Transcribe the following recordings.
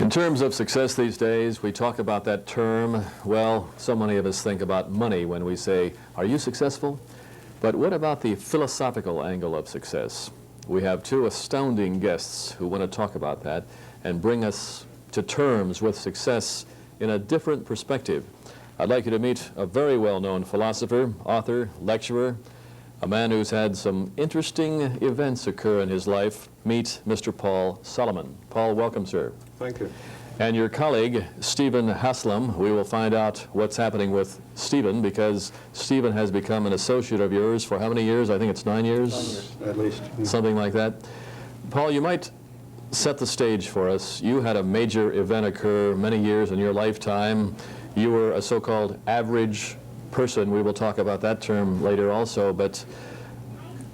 In terms of success these days, we talk about that term. Well, so many of us think about money when we say, are you successful? But what about the philosophical angle of success? We have two astounding guests who want to talk about that and bring us to terms with success in a different perspective. I'd like you to meet a very well-known philosopher, author, lecturer, a man who's had some interesting events occur in his life. Meet Mr. Paul Solomon. Paul, welcome, sir. Thank you. And your colleague, Stephen Haslam. We will find out what's happening with Stephen, because Stephen has become an associate of yours for how many years? I think it's 9 years? 9 years, at least. Something like that. Paul, you might set the stage for us. You had a major event occur many years in your lifetime. You were a so-called average person. We will talk about that term later also, but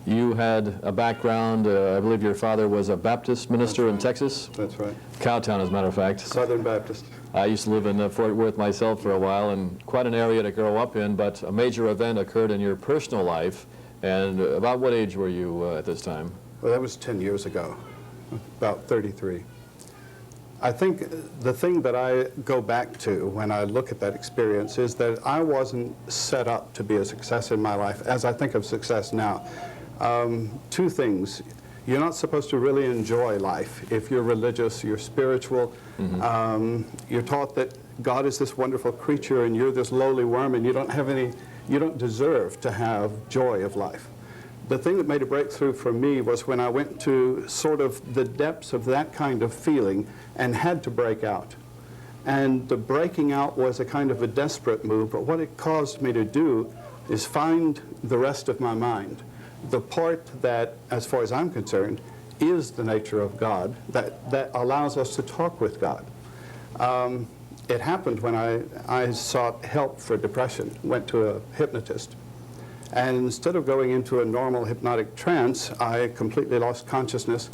you had a background, I believe your father was a Baptist minister in Texas? That's right. Cowtown, as a matter of fact. Southern Baptist. I used to live in Fort Worth myself for a while, and quite an area to grow up in, but a major event occurred in your personal life. And about what age were you at this time? Well, that was 10 years ago, about 33. I think the thing that I go back to when I look at that experience is that I wasn't set up to be a success in my life as I think of success now. Two things. You're not supposed to really enjoy life. If you're religious, you're spiritual. You're taught that God is this wonderful creature and you're this lowly worm and you don't deserve to have joy of life. The thing that made a breakthrough for me was when I went to sort of the depths of that kind of feeling and had to break out. And the breaking out was a kind of a desperate move, but what it caused me to do is find the rest of my mind. The part that, as far as I'm concerned, is the nature of God, that allows us to talk with God. It happened when I sought help for depression, went to a hypnotist. And instead of going into a normal hypnotic trance, I completely lost consciousness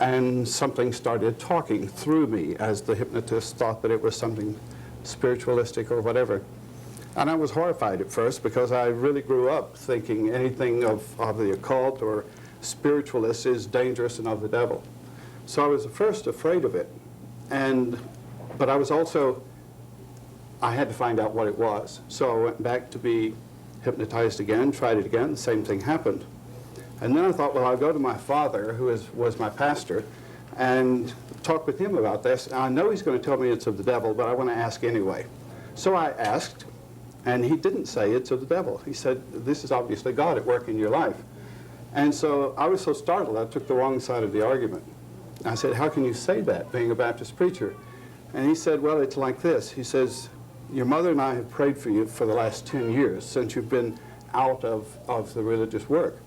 and something started talking through me as the hypnotist thought that it was something spiritualistic or whatever. And I was horrified at first because I really grew up thinking anything of the occult or spiritualist is dangerous and of the devil. So I was at first afraid of it. But I was also, I had to find out what it was. So I went back to be hypnotized again, tried it again, the same thing happened. And then I thought, well, I'll go to my father, who was my pastor, and talk with him about this. And I know he's going to tell me it's of the devil, but I want to ask anyway. So I asked, and he didn't say it's of the devil. He said, this is obviously God at work in your life. And so I was so startled, I took the wrong side of the argument. I said, how can you say that, being a Baptist preacher? And he said, well, it's like this. He says, your mother and I have prayed for you for the last 10 years since you've been out of the religious work.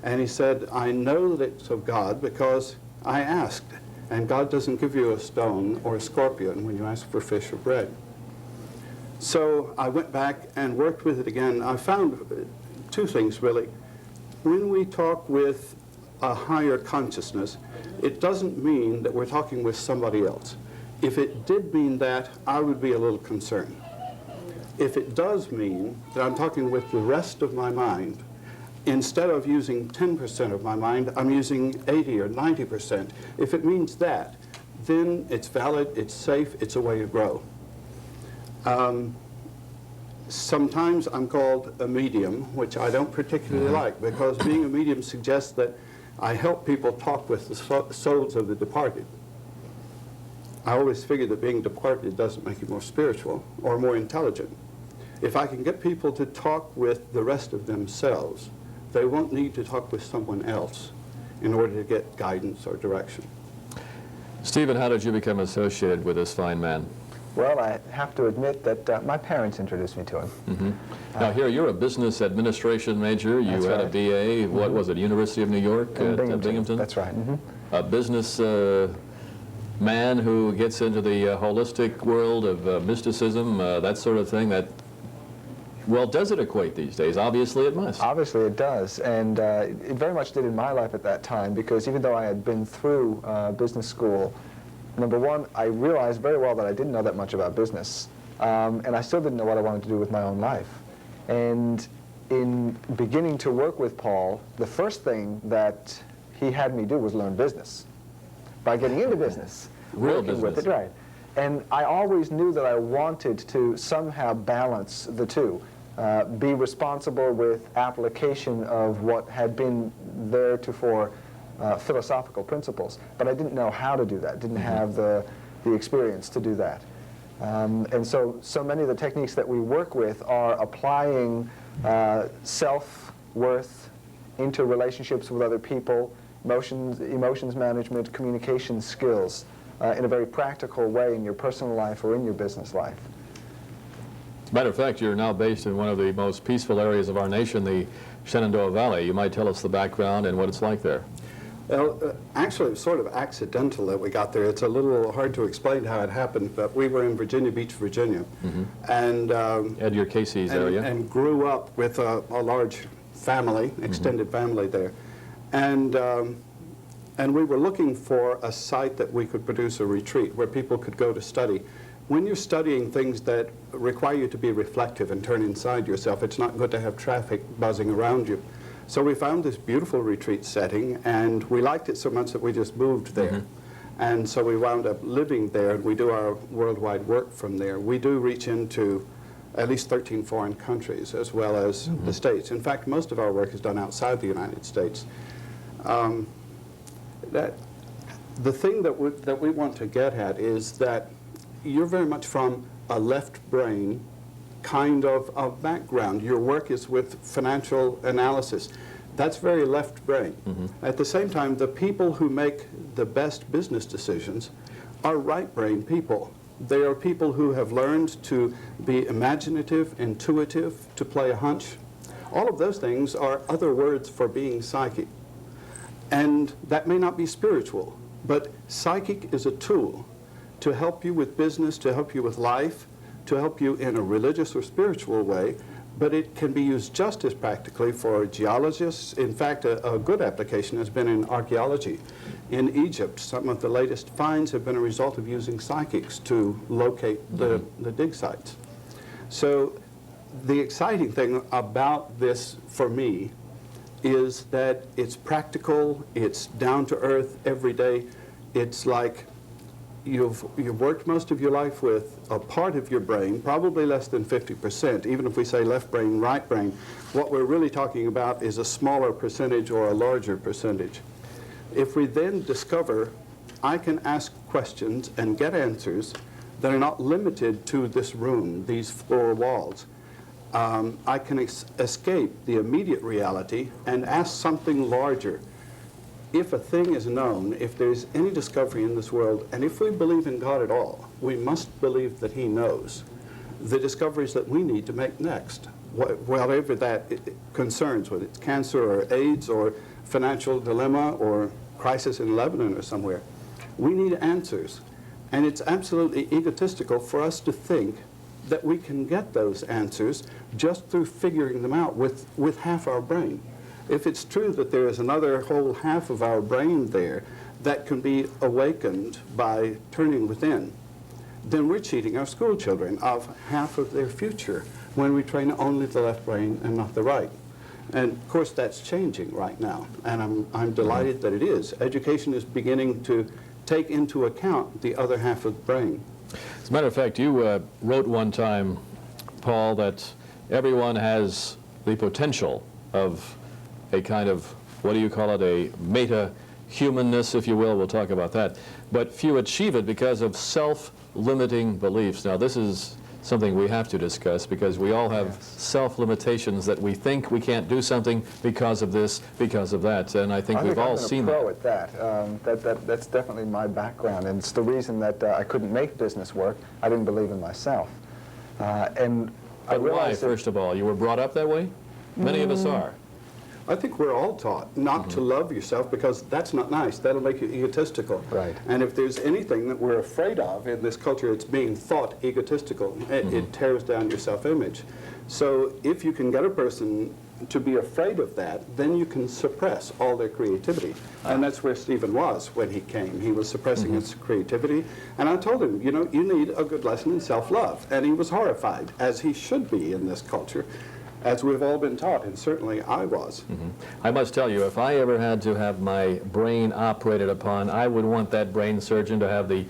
And he said, I know that it's of God because I asked, and God doesn't give you a stone or a scorpion when you ask for fish or bread. So I went back and worked with it again. I found two things, really. When we talk with a higher consciousness, it doesn't mean that we're talking with somebody else. If it did mean that, I would be a little concerned. If it does mean that I'm talking with the rest of my mind, instead of using 10% of my mind, I'm using 80 or 90%. If it means that, then it's valid, it's safe, it's a way to grow. Sometimes I'm called a medium, which I don't particularly like, because being a medium suggests that I help people talk with the souls of the departed. I always figured that being departed doesn't make you more spiritual or more intelligent. If I can get people to talk with the rest of themselves, they won't need to talk with someone else in order to get guidance or direction. Stephen, how did you become associated with this fine man? Well, I have to admit that my parents introduced me to him. Now here, you're a business administration major. You had a BA, what was it, University of New York at Binghamton? That's right. A business man who gets into the holistic world of mysticism, that sort of thing. That, well, does it equate these days? Obviously it must. Obviously it does, and it very much did in my life at that time, because even though I had been through business school, number one, I realized very well that I didn't know that much about business, and I still didn't know what I wanted to do with my own life. And in beginning to work with Paul, the first thing that he had me do was learn business. By getting into business, Real working business. with it, right. And I always knew that I wanted to somehow balance the two, be responsible with application of what had been theretofore philosophical principles, but I didn't know how to do that, didn't have the experience to do that. And so many of the techniques that we work with are applying self-worth into relationships with other people, emotions management, communication skills, in a very practical way in your personal life or in your business life. As a matter of fact, you're now based in one of the most peaceful areas of our nation, the Shenandoah Valley. You might tell us the background and what it's like there. Well, actually, it was sort of accidental that we got there. It's a little hard to explain how it happened, but we were in Virginia Beach, Virginia, and Edgar Casey's area, and grew up with a large family, extended family there, and we were looking for a site that we could produce a retreat where people could go to study. When you're studying things that require you to be reflective and turn inside yourself, it's not good to have traffic buzzing around you. So we found this beautiful retreat setting, and we liked it so much that we just moved there. And so we wound up living there, and we do our worldwide work from there. We do reach into at least 13 foreign countries, as well as the States. In fact, most of our work is done outside the United States. The thing that we want to get at is that you're very much from a left brain kind of background. Your work is with financial analysis. That's very left brain. At the same time, the people who make the best business decisions are right brain people. They are people who have learned to be imaginative, intuitive, to play a hunch. All of those things are other words for being psychic. And that may not be spiritual, but psychic is a tool to help you with business, to help you with life, to help you in a religious or spiritual way, but it can be used just as practically for geologists. In fact, a good application has been in archaeology. In Egypt, some of the latest finds have been a result of using psychics to locate the dig sites. So the exciting thing about this for me is that it's practical, it's down to earth every day. It's like you've worked most of your life with a part of your brain, probably less than 50%. Even if we say left brain, right brain, what we're really talking about is a smaller percentage or a larger percentage. If we then discover I can ask questions and get answers that are not limited to this room, these four walls, I can escape the immediate reality and ask something larger. If a thing is known, if there's any discovery in this world, and if we believe in God at all, we must believe that He knows the discoveries that we need to make next, whatever that concerns, whether it's cancer or AIDS or financial dilemma or crisis in Lebanon or somewhere. We need answers. And it's absolutely egotistical for us to think that we can get those answers just through figuring them out with half our brain. If it's true that there is another whole half of our brain there that can be awakened by turning within, then we're cheating our school children of half of their future when we train only the left brain and not the right. And of course that's changing right now, and I'm delighted that it is. Education is beginning to take into account the other half of the brain. As a matter of fact, you wrote one time, Paul, that everyone has the potential of a kind of, what do you call it, a meta-humanness, if you will. We'll talk about that. But few achieve it because of self-limiting beliefs. Now, this is something we have to discuss because we all have self-limitations that we think we can't do something because of this, because of that. And I think we've all seen that. I'm a pro at that. That's definitely my background, and it's the reason that I couldn't make business work. I didn't believe in myself. And I realized why, first of all? You were brought up that way? Many of us are. I think we're all taught not to love yourself because that's not nice. That'll make you egotistical. Right. And if there's anything that we're afraid of in this culture, it's being thought egotistical. It tears down your self-image. So if you can get a person to be afraid of that, then you can suppress all their creativity. And that's where Stephen was when he came. He was suppressing his creativity. And I told him, you know, you need a good lesson in self-love. And he was horrified, as he should be in this culture, as we've all been taught, and certainly I was. I must tell you, if I ever had to have my brain operated upon, I would want that brain surgeon to have the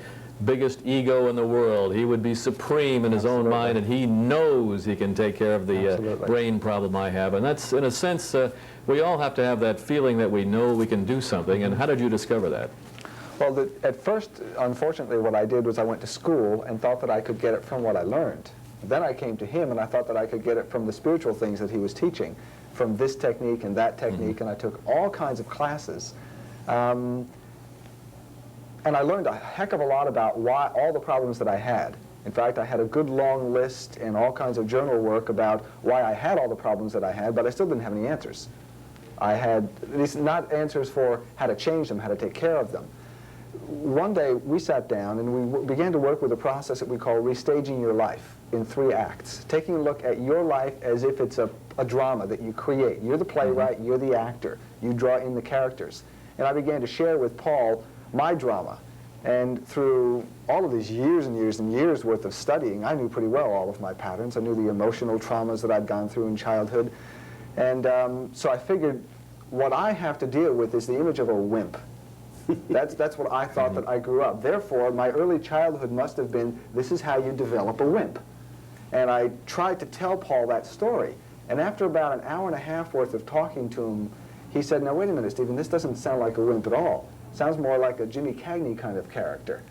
biggest ego in the world. He would be supreme in his own mind, and he knows he can take care of the brain problem I have. And that's, in a sense, we all have to have that feeling that we know we can do something. And how did you discover that? Well, at first, unfortunately, what I did was I went to school and thought that I could get it from what I learned. Then I came to him and I thought that I could get it from the spiritual things that he was teaching, from this technique and that technique, and I took all kinds of classes. And I learned a heck of a lot about why all the problems that I had. In fact, I had a good long list and all kinds of journal work about why I had all the problems that I had, but I still didn't have any answers. I had, at least not answers for how to change them, how to take care of them. One day we sat down and we began to work with a process that we call restaging your life in 3 acts, taking a look at your life as if it's a drama that you create. You're the playwright, you're the actor, you draw in the characters. And I began to share with Paul my drama. And through all of these years and years and years worth of studying, I knew pretty well all of my patterns. I knew the emotional traumas that I'd gone through in childhood. And so I figured what I have to deal with is the image of a wimp. That's what I thought that I grew up. Therefore, my early childhood must have been, this is how you develop a wimp. And I tried to tell Paul that story. And after about an hour and a half worth of talking to him, he said, now wait a minute, Stephen, this doesn't sound like a wimp at all. It sounds more like a Jimmy Cagney kind of character.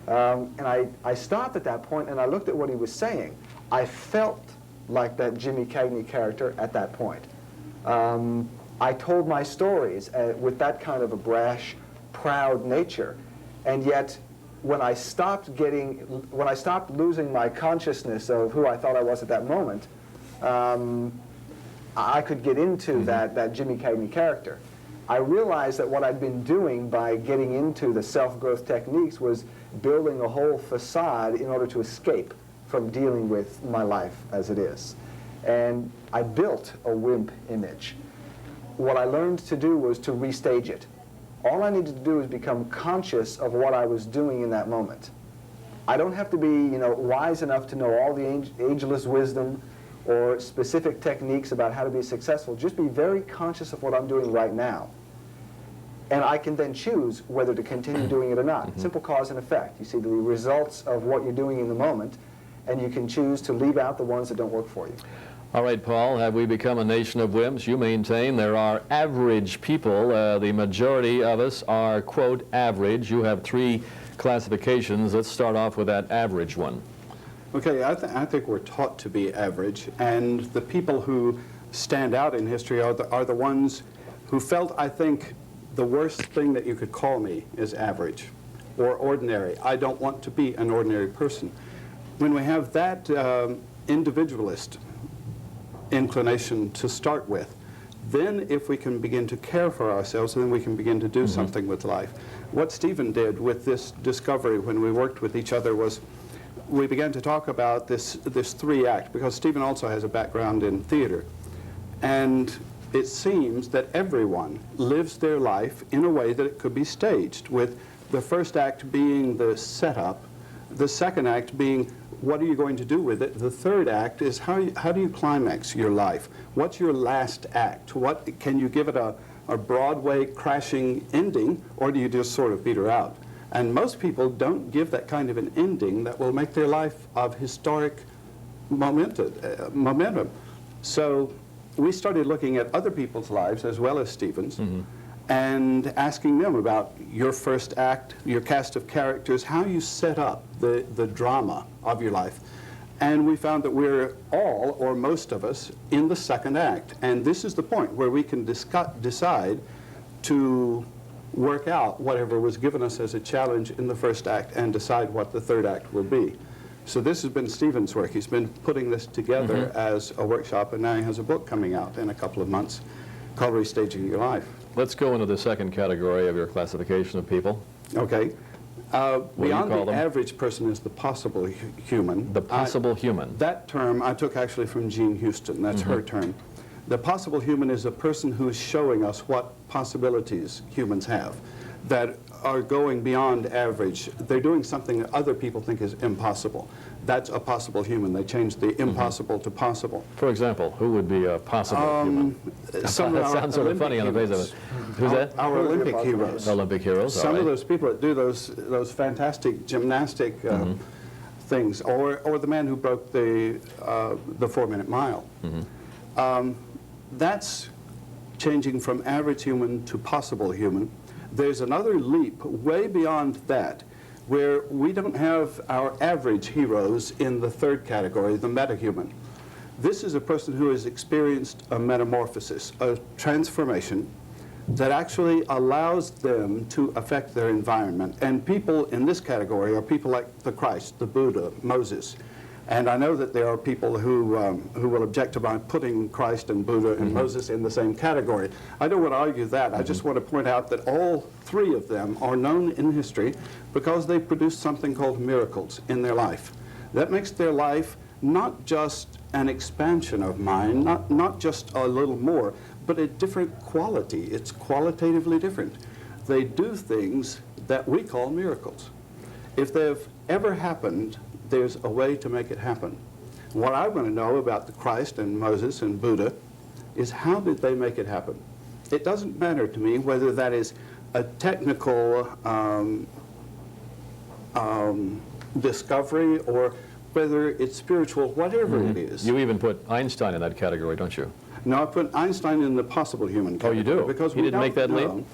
And I stopped at that point and I looked at what he was saying. I felt like that Jimmy Cagney character at that point. I told my stories with that kind of a brash, proud nature, and yet when I stopped losing my consciousness of who I thought I was at that moment, I could get into that Jimmy Cagney character. I realized that what I'd been doing by getting into the self-growth techniques was building a whole facade in order to escape from dealing with my life as it is. And I built a wimp image. What I learned to do was to restage it. All I needed to do was become conscious of what I was doing in that moment. I don't have to be, wise enough to know all the ageless wisdom or specific techniques about how to be successful. Just be very conscious of what I'm doing right now. And I can then choose whether to continue doing it or not. Simple cause and effect. You see the results of what you're doing in the moment, and you can choose to leave out the ones that don't work for you. All right, Paul, have we become a nation of wimps? You maintain there are average people. The majority of us are, quote, average. You have 3 classifications. Let's start off with that average one. Okay, I think we're taught to be average, and the people who stand out in history are the ones who felt, I think, the worst thing that you could call me is average or ordinary. I don't want to be an ordinary person. When we have that individualist inclination to start with, then if we can begin to care for ourselves, then we can begin to do something with life. What Stephen did with this discovery when we worked with each other was we began to talk about this 3-act, because Stephen also has a background in theater. And it seems that everyone lives their life in a way that it could be staged, with the first act being the setup, the second act being what are you going to do with it? The third act is how do you climax your life? What's your last act? Can you give it a Broadway crashing ending, or do you just sort of peter out? And most people don't give that kind of an ending that will make their life of historic momentum. So we started looking at other people's lives as well as Stephen's, and asking them about your first act, your cast of characters, how you set up the drama of your life. And we found that we're all, or most of us, in the second act. And this is the point where we can decide to work out whatever was given us as a challenge in the first act and decide what the third act will be. So this has been Stephen's work. He's been putting this together as a workshop, and now he has a book coming out in a couple of months called Restaging Your Life. Let's go into the second category of your classification of people. Okay. Beyond the them? average person is the possible human. The possible human. That term I took actually from Jean Houston. That's her term. The possible human is a person who is showing us what possibilities humans have that are going beyond average. They're doing something that other people think is impossible. That's a possible human. They changed the impossible to possible. For example, who would be a possible human? Some of That our sounds sort of funny on the face of it. Who's that? Our Olympic heroes. Olympic heroes, all Some right. of those people that do those fantastic gymnastic things, or the man who broke the 4-minute mile. That's changing from average human to possible human. There's another leap way beyond that, where we don't have our average heroes in the third category, the metahuman. This is a person who has experienced a metamorphosis, a transformation that actually allows them to affect their environment. And people in this category are people like the Christ, the Buddha, Moses. And I know that there are people who will object to my putting Christ and Buddha and Moses in the same category. I don't want to argue that. I just want to point out that all three of them are known in history because they produced something called miracles in their life. That makes their life not just an expansion of mind, not just a little more, but a different quality. It's qualitatively different. They do things that we call miracles. If they've ever happened, there's a way to make it happen. What I want to know about the Christ and Moses and Buddha is how did they make it happen? It doesn't matter to me whether that is a technical discovery or whether it's spiritual, whatever it is. You even put Einstein in that category, don't you? No, I put Einstein in the possible human category. Oh, you do? Because He didn't make that leap?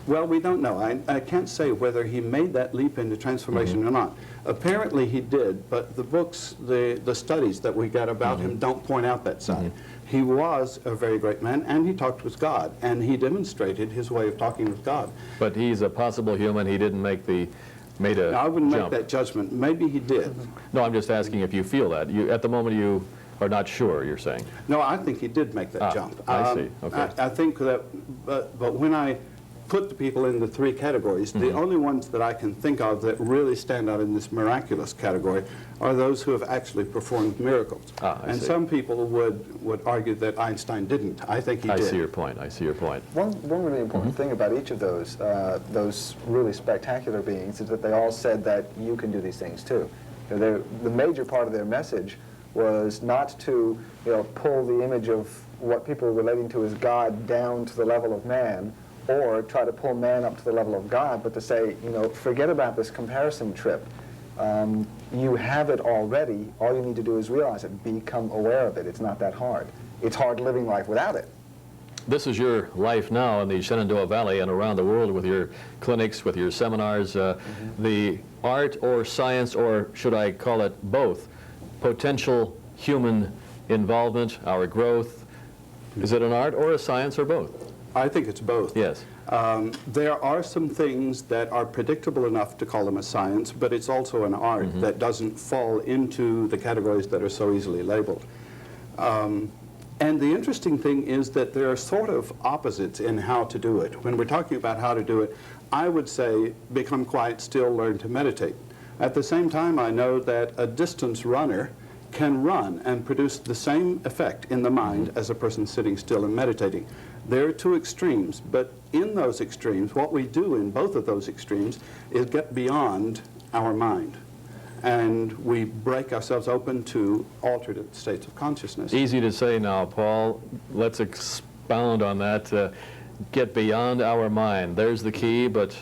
Well, we don't know. I can't say whether he made that leap into transformation or not. Apparently he did, but the books, the studies that we got about him don't point out that side. He was a very great man, and he talked with God, and he demonstrated his way of talking with God. But he's a possible human. He didn't make the, made a Now, I wouldn't jump. make that judgment. Maybe he did. No, I'm just asking if you feel that. You, at the moment, you are not sure, you're saying. No, I think he did make that jump. I see. Okay. I think that, but when I put the people in the three categories, the only ones that I can think of that really stand out in this miraculous category are those who have actually performed miracles. I see. Some people would argue that Einstein didn't. I think he did. I see your point. I see your point. One really important thing about each of those really spectacular beings is that they all said that you can do these things too. You know, the major part of their message was not to pull the image of what people are relating to as God down to the level of man, or try to pull man up to the level of God, but to say, forget about this comparison trip. You have it already. All you need to do is realize it, become aware of it. It's not that hard. It's hard living life without it. This is your life now in the Shenandoah Valley and around the world with your clinics, with your seminars. The art or science, or should I call it both, potential human involvement, our growth, is it an art or a science or both? I think it's both. Yes. There are some things that are predictable enough to call them a science, but it's also an art that doesn't fall into the categories that are so easily labeled. And the interesting thing is that there are sort of opposites in how to do it. When we're talking about how to do it, I would say become quiet, still, learn to meditate. At the same time, I know that a distance runner can run and produce the same effect in the mind as a person sitting still and meditating. There are two extremes, but in those extremes, what we do in both of those extremes is get beyond our mind. And we break ourselves open to altered states of consciousness. Easy to say now, Paul. Let's expound on that. Get beyond our mind. There's the key, but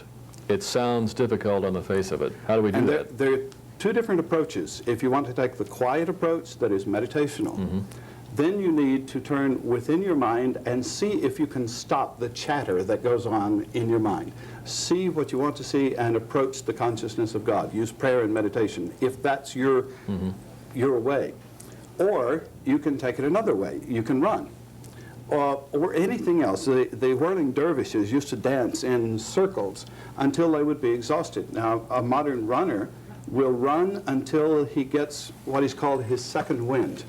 it sounds difficult on the face of it. How do we do that? There are two different approaches. If you want to take the quiet approach that is meditational, then you need to turn within your mind and see if you can stop the chatter that goes on in your mind. See what you want to see and approach the consciousness of God. Use prayer and meditation, if that's your way. Or you can take it another way. You can run. Or anything else. The whirling dervishes used to dance in circles until they would be exhausted. Now, a modern runner will run until he gets what is called his second wind.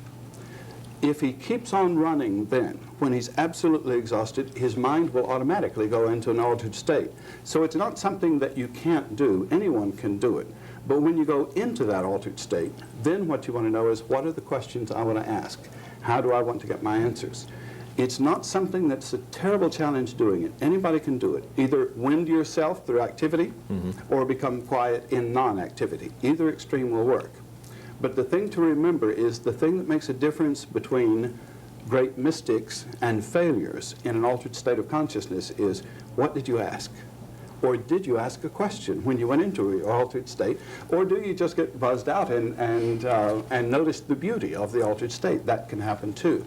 If he keeps on running then, when he's absolutely exhausted, his mind will automatically go into an altered state. So it's not something that you can't do. Anyone can do it. But when you go into that altered state, then what you want to know is, what are the questions I want to ask? How do I want to get my answers? It's not something that's a terrible challenge doing it. Anybody can do it. Either wind yourself through activity or become quiet in non-activity. Either extreme will work. But the thing to remember is the thing that makes a difference between great mystics and failures in an altered state of consciousness is, what did you ask? Or did you ask a question when you went into your altered state? Or do you just get buzzed out and notice the beauty of the altered state? That can happen too.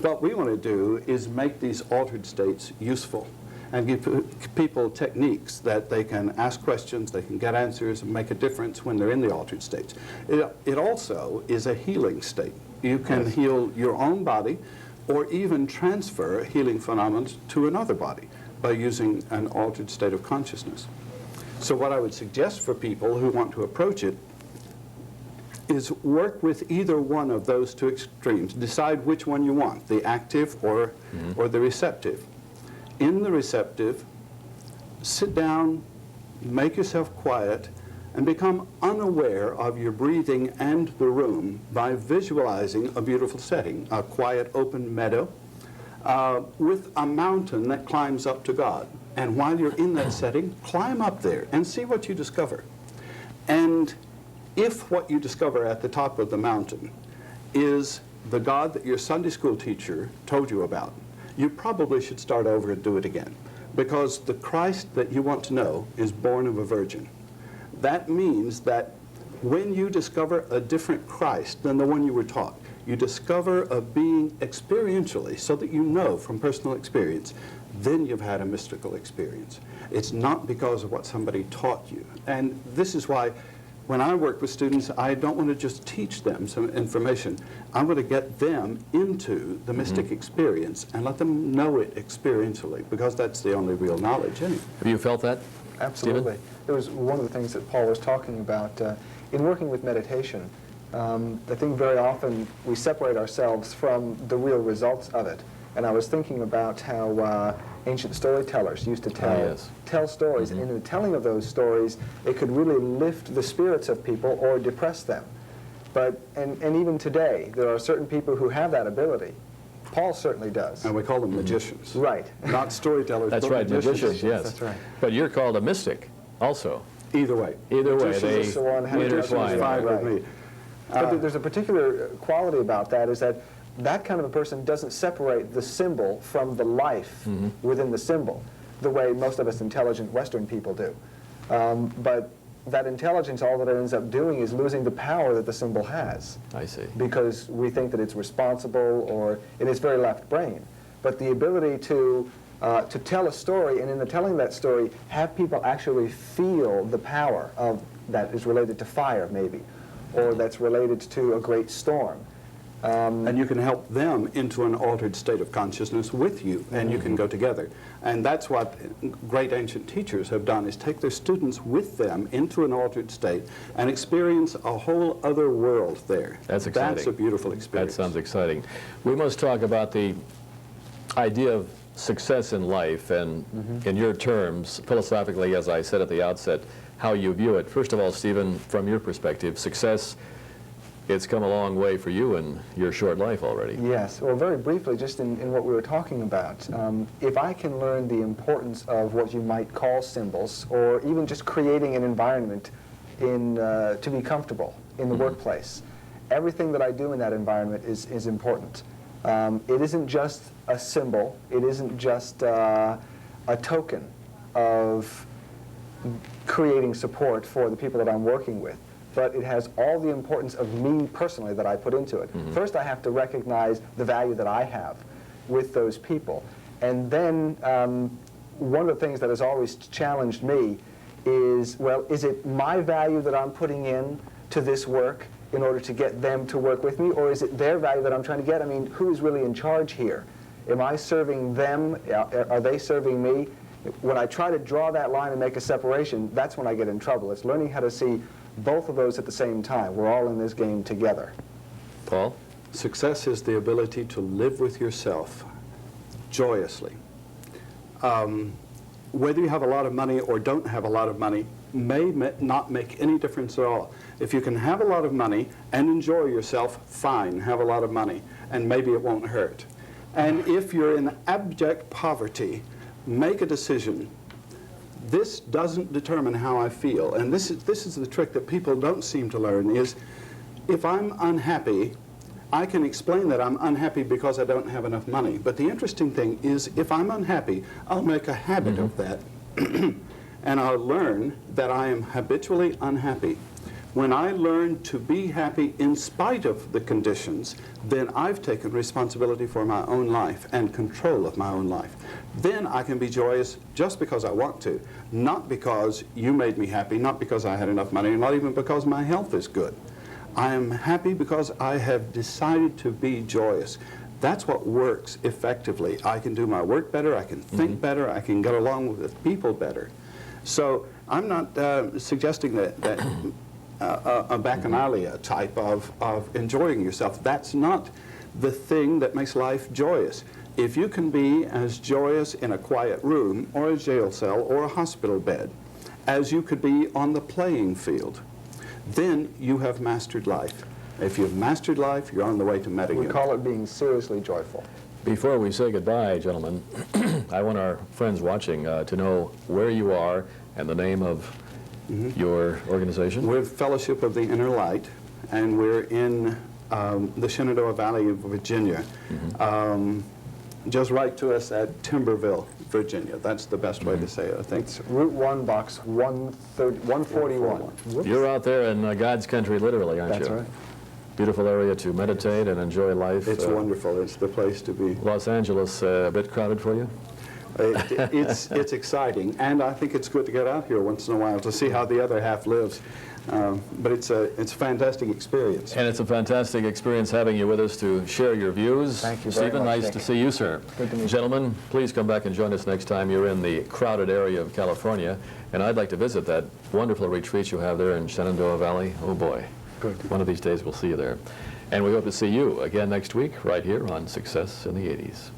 What we want to do is make these altered states useful and give people techniques that they can ask questions, they can get answers, and make a difference when they're in the altered states. It also is a healing state. You can heal your own body or even transfer healing phenomena to another body by using an altered state of consciousness. So what I would suggest for people who want to approach it is work with either one of those two extremes. Decide which one you want, the active or the receptive. In the receptive, sit down, make yourself quiet, and become unaware of your breathing and the room by visualizing a beautiful setting, a quiet open meadow with a mountain that climbs up to God. And while you're in that setting, climb up there and see what you discover. And if what you discover at the top of the mountain is the God that your Sunday school teacher told you about, you probably should start over and do it again, because the Christ that you want to know is born of a virgin. That means that when you discover a different Christ than the one you were taught, you discover a being experientially so that you know from personal experience, then you've had a mystical experience. It's not because of what somebody taught you. And this is why when I work with students, I don't want to just teach them some information. I want to get them into the mystic experience and let them know it experientially, because that's the only real knowledge anyway. Have you felt that? Absolutely. It was one of the things that Paul was talking about. In working with meditation, I think very often we separate ourselves from the real results of it. And I was thinking about how ancient storytellers used to tell stories. And in the telling of those stories, it could really lift the spirits of people or depress them. But, and even today, there are certain people who have that ability. Paul certainly does. And we call them magicians. Right. Not storytellers, That's but right, magicians, yes. That's right. But you're called a mystic also. Either way. Either way, Magicians they is the one having intertwine. Fine with me. But there's a particular quality about that, is that that kind of a person doesn't separate the symbol from the life within the symbol, the way most of us intelligent Western people do. But that intelligence, all that it ends up doing is losing the power that the symbol has. I see. Because we think that it's responsible, or it is very left brain. But the ability to tell a story, and in the telling that story, have people actually feel the power of that is related to fire, maybe, or that's related to a great storm. And you can help them into an altered state of consciousness with you, and you can go together. And that's what great ancient teachers have done, is take their students with them into an altered state and experience a whole other world there. That's exciting. That's a beautiful experience. That sounds exciting. We must talk about the idea of success in life, and in your terms, philosophically, as I said at the outset, how you view it. First of all, Stephen, from your perspective, success, it's come a long way for you in your short life already. Yes. Well, very briefly, just in what we were talking about, if I can learn the importance of what you might call symbols, or even just creating an environment to be comfortable in the workplace, everything that I do in that environment is important. It isn't just a symbol. It isn't just a token of creating support for the people that I'm working with, but it has all the importance of me personally that I put into it. First, I have to recognize the value that I have with those people. And then one of the things that has always challenged me is, well, is it my value that I'm putting in to this work in order to get them to work with me, or is it their value that I'm trying to get? I mean, who is really in charge here? Am I serving them? Are they serving me? When I try to draw that line and make a separation, that's when I get in trouble. It's learning how to see both of those at the same time. We're all in this game together. Paul? Success is the ability to live with yourself joyously. Whether you have a lot of money or don't have a lot of money may not make any difference at all. If you can have a lot of money and enjoy yourself, fine, have a lot of money, and maybe it won't hurt. And if you're in abject poverty, make a decision. This doesn't determine how I feel. And this is the trick that people don't seem to learn, is If I'm unhappy, I can explain that I'm unhappy because I don't have enough money. But the interesting thing is, if I'm unhappy, I'll make a habit of that, and I'll learn that I am habitually unhappy. When I learn to be happy in spite of the conditions, then I've taken responsibility for my own life and control of my own life. Then I can be joyous just because I want to, not because you made me happy, not because I had enough money, and not even because my health is good. I am happy because I have decided to be joyous. That's what works effectively. I can do my work better, I can think better, I can get along with people better. So I'm not suggesting that a bacchanalia type of enjoying yourself. That's not the thing that makes life joyous. If you can be as joyous in a quiet room or a jail cell or a hospital bed as you could be on the playing field, then you have mastered life. If you've mastered life, you're on the way to meta. We call it being seriously joyful. Before we say goodbye, gentlemen, I want our friends watching to know where you are and the name of your organization. We're Fellowship of the Inner Light, and we're in the Shenandoah Valley of Virginia. Just write to us at Timberville, Virginia. That's the best way to say it, I think. It's Route 1, Box 141. You're out there in God's country, literally, aren't you? That's right. Beautiful area to meditate and enjoy life. It's wonderful. It's the place to be. Los Angeles, a bit crowded for you? It's exciting, and I think it's good to get out here once in a while to see how the other half lives. But it's a fantastic experience. And it's a fantastic experience having you with us to share your views. Thank you very Stephen, much, nice Nick. to see you, sir. Good to meet you. Gentlemen, please come back and join us next time you're in the crowded area of California. And I'd like to visit that wonderful retreat you have there in Shenandoah Valley. Oh, boy. Good. One of these days we'll see you there. And we hope to see you again next week right here on Success in the 80s.